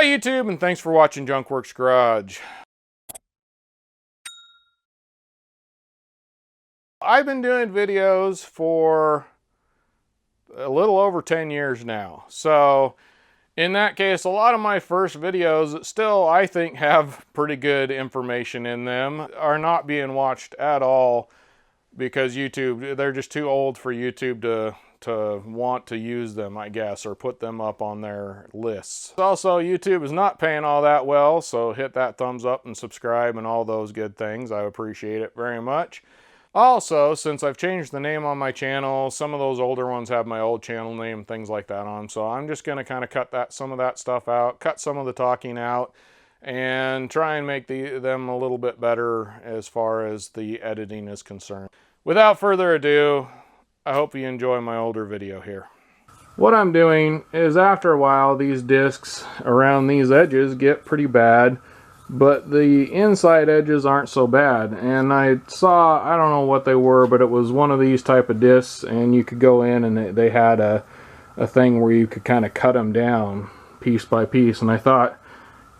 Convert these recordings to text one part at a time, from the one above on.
YouTube, and thanks for watching Junkworks Garage. I've been doing videos for a little over 10 years now. So in that case, a lot of my first videos that still, I think, have pretty good information in them are not being watched at all because YouTube, they're just too old for YouTube to want to use them, I guess, or put them up on their lists. Also, YouTube is not paying all that well, so hit that thumbs up and subscribe and all those good things. I appreciate it very much. Also, since I've changed the name on my channel, some of those older ones have my old channel name, things like that on, so I'm just going to kind of cut some of that stuff out, cut some of the talking out, and try and make them a little bit better as far as the editing is concerned. Without further ado, I hope you enjoy my older video here. What I'm doing is, after a while, these discs around these edges get pretty bad, but the inside edges aren't so bad. And I saw, I don't know what they were, but it was one of these type of discs, and you could go in and they had a thing where you could kind of cut them down piece by piece. And I thought,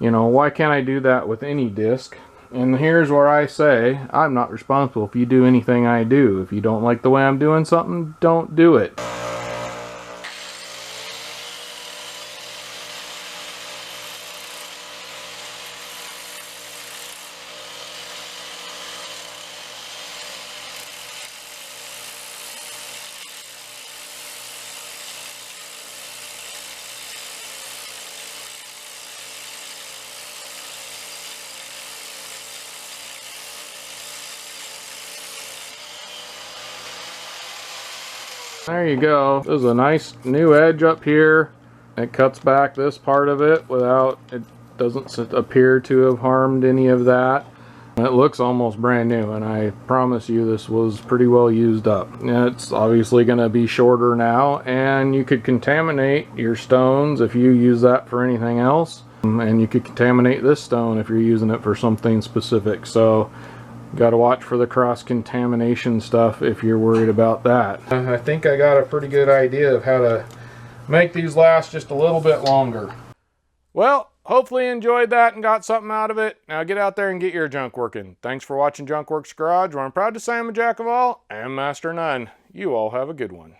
you know, why can't I do that with any disc? And here's where I say, I'm not responsible if you do anything I do. If you don't like the way I'm doing something, don't do it. There you go. There's a nice new edge up here. It cuts back this part of it without, it doesn't appear to have harmed any of that. It looks almost brand new, and I promise you this was pretty well used up. It's obviously going to be shorter now, and you could contaminate your stones if you use that for anything else. And you could contaminate this stone if you're using it for something specific. So got to watch for the cross-contamination stuff if you're worried about that. I think I got a pretty good idea of how to make these last just a little bit longer. Well, hopefully you enjoyed that and got something out of it. Now get out there and get your junk working. Thanks for watching Junkworks Garage, where I'm proud to say I'm a jack of all and master none. You all have a good one.